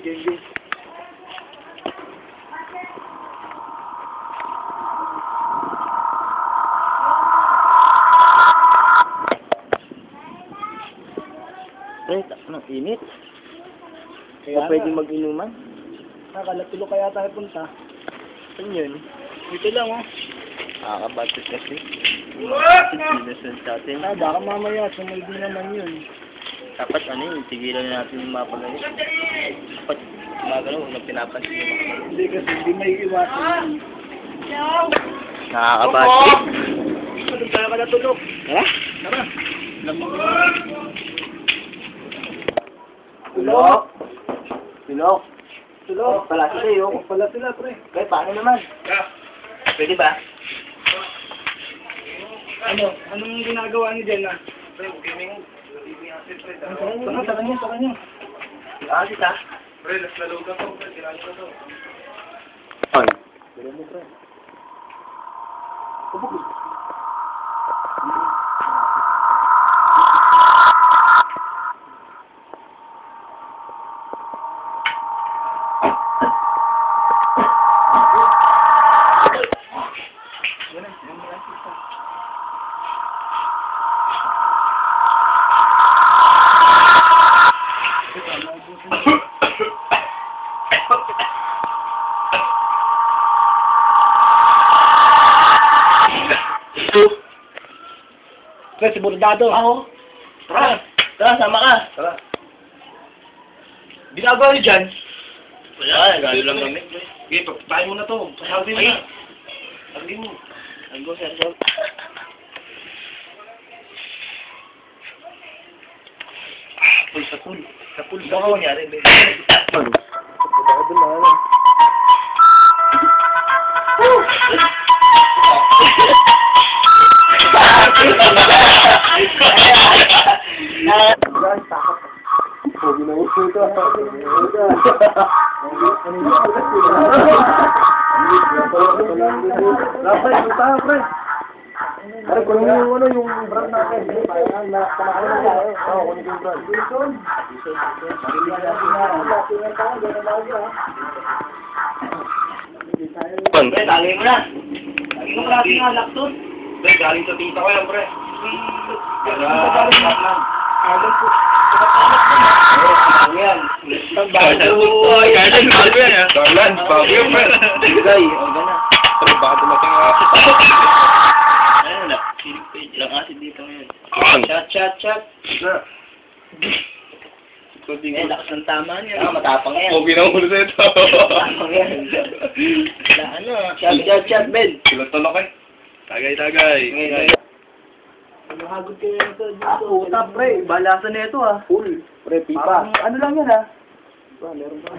Game. Ang init. Kaya pwedeng mag-inuman. Nakalatilo kaya tayo punta. Saan yun? Dito lang, oh. Nakakabatot kasi. Sinusun sa atin. Baka mamaya, sumunod din naman yun. Dapat tigilan na natin yung mapagano. Dapat gumagano, huwag pinapansin yung mga. Hindi kasi, hindi may iwasan. Nakakabatot. Doon tayo ka natulog. Eh? Tara. Tulog. Tulog. Tulog. Pala sila yun. Pala sila, pre. Kaya paano naman? Pwede ba? Anong ginagawa niyo dyan, ah? Sa kanya. Asit ha? Pre, naslalaw ka to. Pre, ginagawa ka to. Ay. Pre, si Bordado. Ako? Tara, sama ka. Tara. Ginagawa niyo dyan? Wala, gano'n lang kami. Okay, tayo muna to. Pasawin mo Ay. na. Sabi mo. Ang go, sir. Sa pool. Baka kunyari, baby. Baka doon na. Ay, kunin mo yung brand natin. Kunin yung brand. Pre, tagay mo na. Ano klase nga lakton? Pre, galing sa tita ko yan, pre. Alam ko. Ano yan? Garland, bago yan, ha? Garland, bago yan, pre. Gay, o gana. Pre, baka dumating ang asit. Ayun na. Ilang asid dito ngayon. Chat. Eh, lakas ng tama niya. Matapang yan. Pogi na ulo sa ito. Matapang yan. Chat, Ben. Sila tolok eh. Tagay. Mahagod kayo ito dito. Puta, pre. Balasan na ito, ah. Full. Pre, pipa. Ano lang yan, ah? Meron pa.